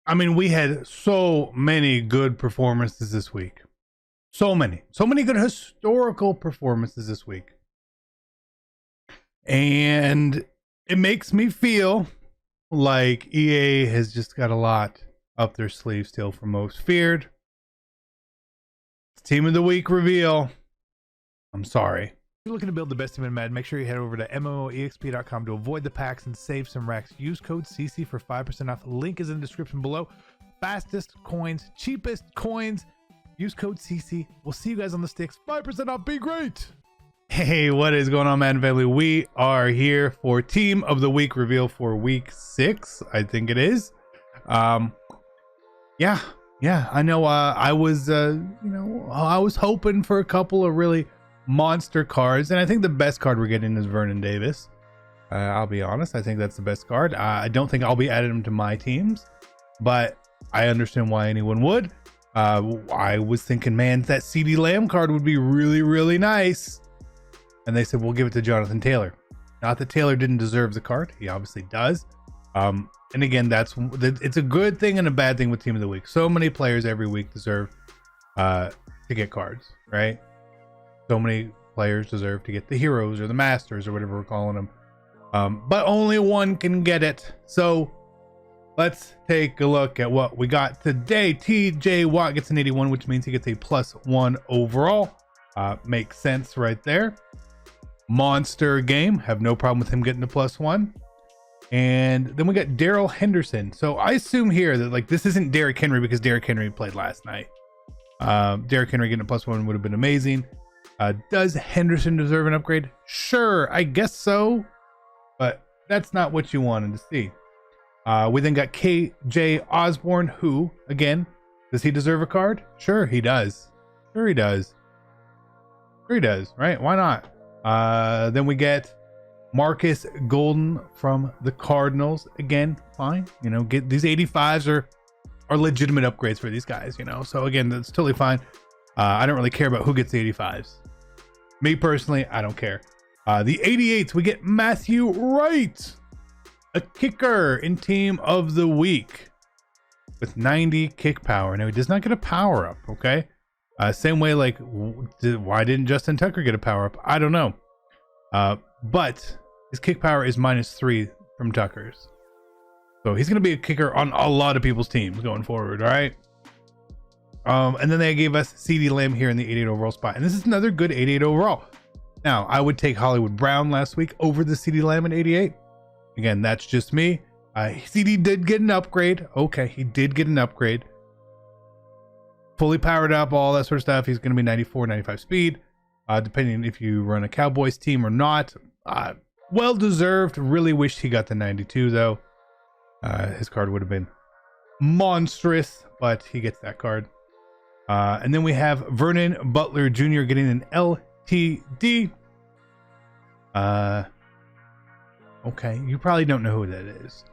I mean, we had so many good performances this week. So many good historical performances this week. And it makes me feel like EA has just got a lot up their sleeve still for most feared. Team of the week reveal. I'm sorry. If you're looking to build the best team in Madden, make sure you head over to MMOEXP.com to avoid the packs and save some racks. Use code CC for 5% off. Link is in the description below. Fastest coins, cheapest coins. Use code CC. We'll see you guys on the sticks. 5% off. Be great. Hey, what is going on, Madden family? We are here for Team of the Week reveal for week 6. I think it is. Yeah. I know. I was hoping for a couple of really monster cards, and I think the best card we're getting is Vernon Davis. I'll be honest. I think that's the best card. I don't think I'll be adding him to my teams, but I understand why anyone would. I was thinking, man, that CD Lamb card would be really, really nice. And they said, we'll give it to Jonathan Taylor. Not that Taylor didn't deserve the card. He obviously does. And again, it's a good thing and a bad thing with Team of the Week. So many players every week deserve to get cards, right? So many players deserve to get the heroes or the masters or whatever we're calling them. But only one can get it. So let's take a look at what we got today. TJ Watt gets an 81, which means he gets a +1 overall. Makes sense right there. Monster game. Have no problem with him getting a +1. And then we got Daryl Henderson. So I assume here that like this isn't Derrick Henry because Derrick Henry played last night. Derrick Henry getting a +1 would have been amazing. Does Henderson deserve an upgrade? Sure, I guess so. But that's not what you wanted to see. We then got KJ Osborne, who, again, does he deserve a card? Sure, he does. Sure, he does. Sure, he does, right? Why not? Then we get Marcus Golden from the Cardinals. Again, fine. You know, get these 85s are legitimate upgrades for these guys, you know? So again, that's totally fine. I don't really care about who gets the 85s. Me personally, I don't care. The 88s, we get Matthew Wright, a kicker in Team of the Week with 90 kick power. Now, he does not get a power up, okay? Same way, like, why didn't Justin Tucker get a power up? I don't know. But his kick power is -3 from Tucker's. So he's going to be a kicker on a lot of people's teams going forward, all right? And then they gave us CD Lamb here in the 88 overall spot. And this is another good 88 overall. Now, I would take Hollywood Brown last week over the CD Lamb in 88. Again, that's just me. CD did get an upgrade. Okay, he did get an upgrade. Fully powered up, all that sort of stuff. He's going to be 94, 95 speed, depending if you run a Cowboys team or not. Well deserved. Really wished he got the 92 though. His card would have been monstrous, but he gets that card. And then we have Vernon Butler Jr. getting an LTD. Okay, you probably don't know who that is,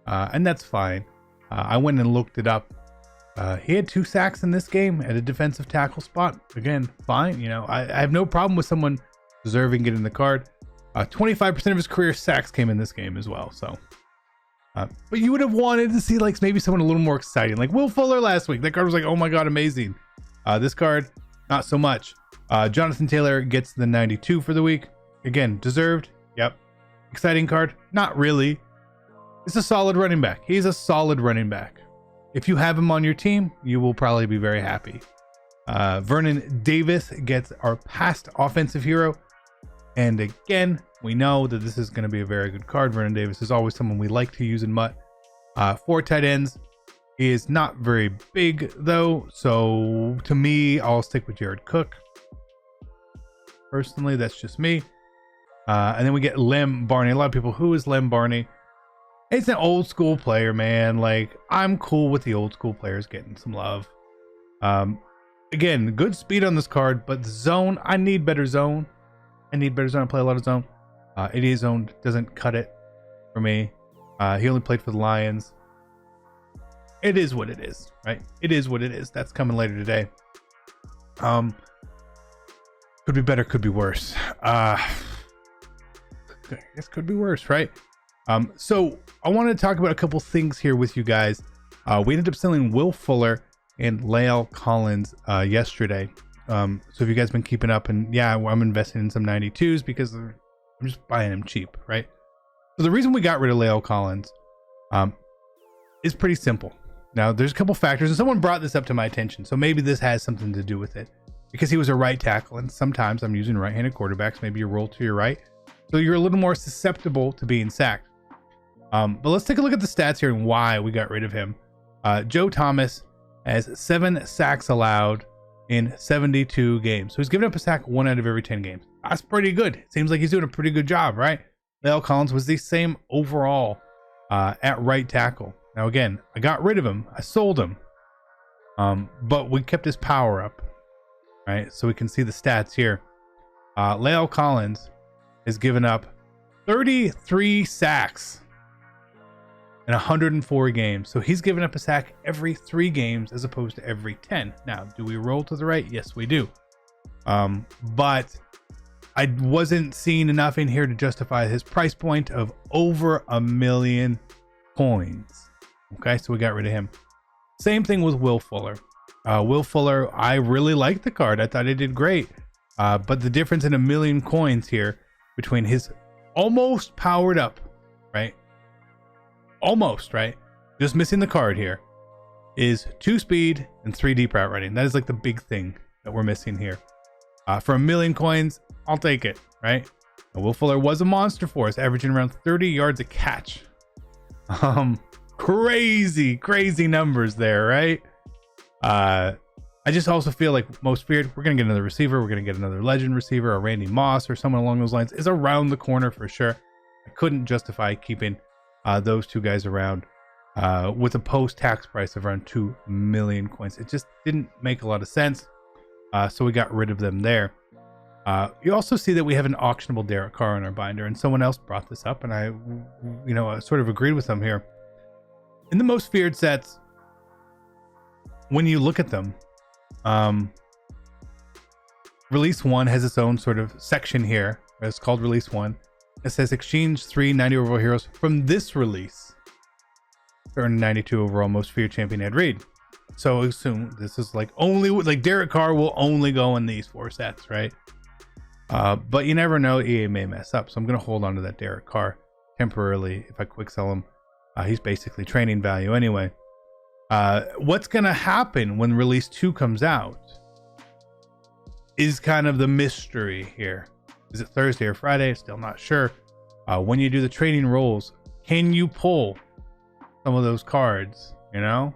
and that's fine. I went and looked it up. He had 2 sacks in this game at a defensive tackle spot. Again, fine. You know, I have no problem with someone deserving getting the card. 25% of his career sacks came in this game as well. So, but you would have wanted to see like maybe someone a little more exciting, like Will Fuller last week. That card was like, oh my god, amazing. This card, not so much. Jonathan Taylor gets the 92 for the week. Again, deserved. Yep. Exciting card? Not really. It's a solid running back. He's a solid running back. If you have him on your team, you will probably be very happy. Vernon Davis gets our past offensive hero. And again, we know that this is going to be a very good card. Vernon Davis is always someone we like to use in MUT. 4 tight ends is not very big, though. So to me, I'll stick with Jared Cook. Personally, that's just me. And then we get Lem Barney. A lot of people, who is Lem Barney? It's an old school player, man. Like, I'm cool with the old school players getting some love. Again, good speed on this card, but the zone, I need better zone. I need better zone. I play a lot of zone. 88 zone doesn't cut it for me. He only played for the Lions. It is what it is, right? It is what it is. That's coming later today. Could be better, could be worse. This could be worse, right? So I want to talk about a couple things here with you guys. We ended up selling Will Fuller and Lael Collins yesterday. So if you guys been keeping up, and yeah, I'm investing in some 92s because I'm just buying them cheap, right? So the reason we got rid of Lael Collins is pretty simple. Now, there's a couple factors, and someone brought this up to my attention, so maybe this has something to do with it. Because he was a right tackle, and sometimes I'm using right-handed quarterbacks. Maybe you roll to your right, so you're a little more susceptible to being sacked. But let's take a look at the stats here and why we got rid of him. Joe Thomas has 7 sacks allowed in 72 games. So he's given up a sack 1 out of every 10 games. That's pretty good. Seems like he's doing a pretty good job, right? Lael Collins was the same overall at right tackle. Now, again, I got rid of him. I sold him. But we kept his power up, right? So we can see the stats here. Lael Collins has given up 33 sacks in 104 games. So he's given up a sack every 3 games as opposed to every 10. Now, do we roll to the right? Yes, we do. But I wasn't seeing enough in here to justify his price point of over $1 million coins. Okay, so we got rid of him. Same thing with Will Fuller. Will Fuller, I really liked the card. I thought it did great. But the difference in $1 million coins here between his almost powered up, right? Almost, right? Just missing the card here is 2 speed and 3 deep route running. That is like the big thing that we're missing here. For $1 million coins, I'll take it, right? And Will Fuller was a monster for us, averaging around 30 yards a catch. Crazy numbers there, right? I just also feel like most feared, we're gonna get another receiver, we're gonna get another legend receiver, or Randy Moss or someone along those lines is around the corner for sure. I couldn't justify keeping those 2 guys around with a post-tax price of around 2 million coins. It just didn't make a lot of sense. So we got rid of them there. You also see that we have an auctionable Derek Carr in our binder, and someone else brought this up, and I sort of agreed with them here. In the most feared sets, when you look at them, Release 1 has its own sort of section here. It's called Release 1. It says exchange 3 90 overall heroes from this release. Earn 92 overall most feared champion Ed Reed. So assume this is like only like Derek Carr will only go in these 4 sets, right? But you never know, EA may mess up. So I'm going to hold on to that Derek Carr temporarily. If I quick sell him, he's basically training value anyway. What's going to happen when Release 2 comes out is kind of the mystery here. Is it Thursday or Friday? Still not sure. When you do the trading rolls, can you pull some of those cards? You know,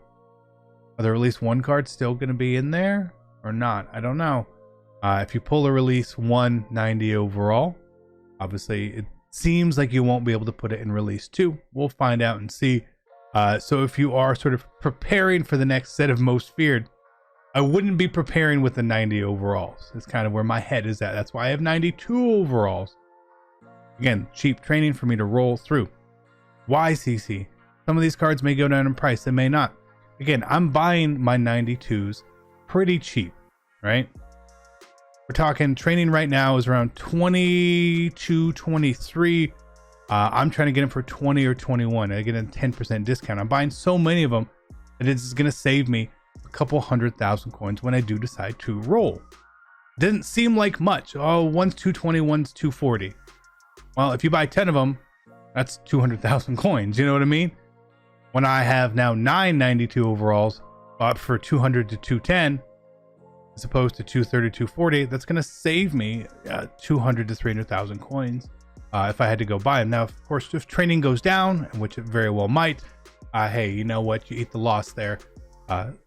are the Release 1 cards still going to be in there or not? I don't know. If you pull a Release 1 90 overall, obviously it seems like you won't be able to put it in Release 2. We'll find out and see. So if you are sort of preparing for the next set of most feared, I wouldn't be preparing with the 90 overalls. It's kind of where my head is at. That's why I have 92 overalls. Again, cheap training for me to roll through. Why CC? Some of these cards may go down in price, they may not. Again, I'm buying my 92s pretty cheap, right? We're talking training right now is around 22, 23. I'm trying to get them for 20 or 21. I get a 10% discount. I'm buying so many of them that it's going to save me a couple 100,000 coins when I do decide to roll. Didn't seem like much. Oh, one's 220, one's 240. Well, if you buy 10 of them, that's 200,000 coins. You know what I mean? When I have now 992 overalls bought for 200 to 210, as opposed to 230, 240, that's going to save me 200 to 300,000 coins if I had to go buy them. Now, of course, if training goes down, which it very well might, hey, you know what? You eat the loss there.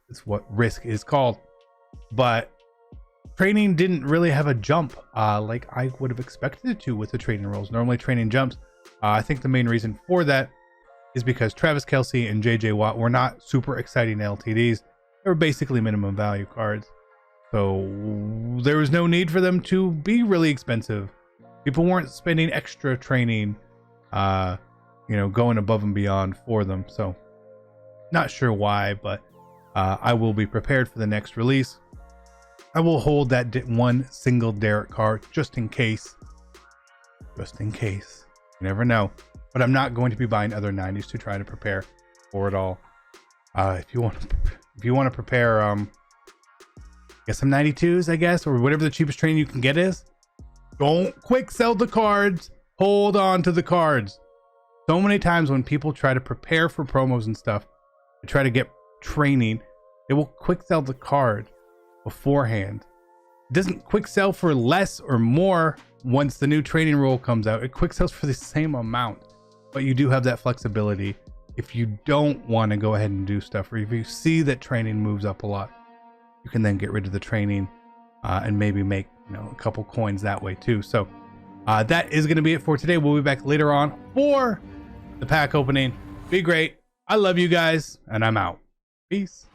It's what risk is called. But training didn't really have a jump like I would have expected it to with the training rolls. Normally, training jumps. I think the main reason for that is because Travis Kelce and JJ Watt were not super exciting LTDs. They were basically minimum value cards. So there was no need for them to be really expensive. People weren't spending extra training, going above and beyond for them. So not sure why, but I will be prepared for the next release. I will hold that one single Derek Carr just in case. Just in case. You never know. But I'm not going to be buying other 90s to try to prepare for it all. If you want to prepare, get some 92s, I guess, or whatever the cheapest training you can get is. Don't quick sell the cards. Hold on to the cards. So many times when people try to prepare for promos and stuff, they try to get training, they will quick sell the card beforehand. It doesn't quick sell for less or more once the new training rule comes out. It quick sells for the same amount, but you do have that flexibility if you don't want to go ahead and do stuff, or if you see that training moves up a lot, you can then get rid of the training and maybe make a couple coins that way too. So that is going to be it for today. We'll be back later on for the pack opening. Be great. I love you guys, and I'm out. Peace.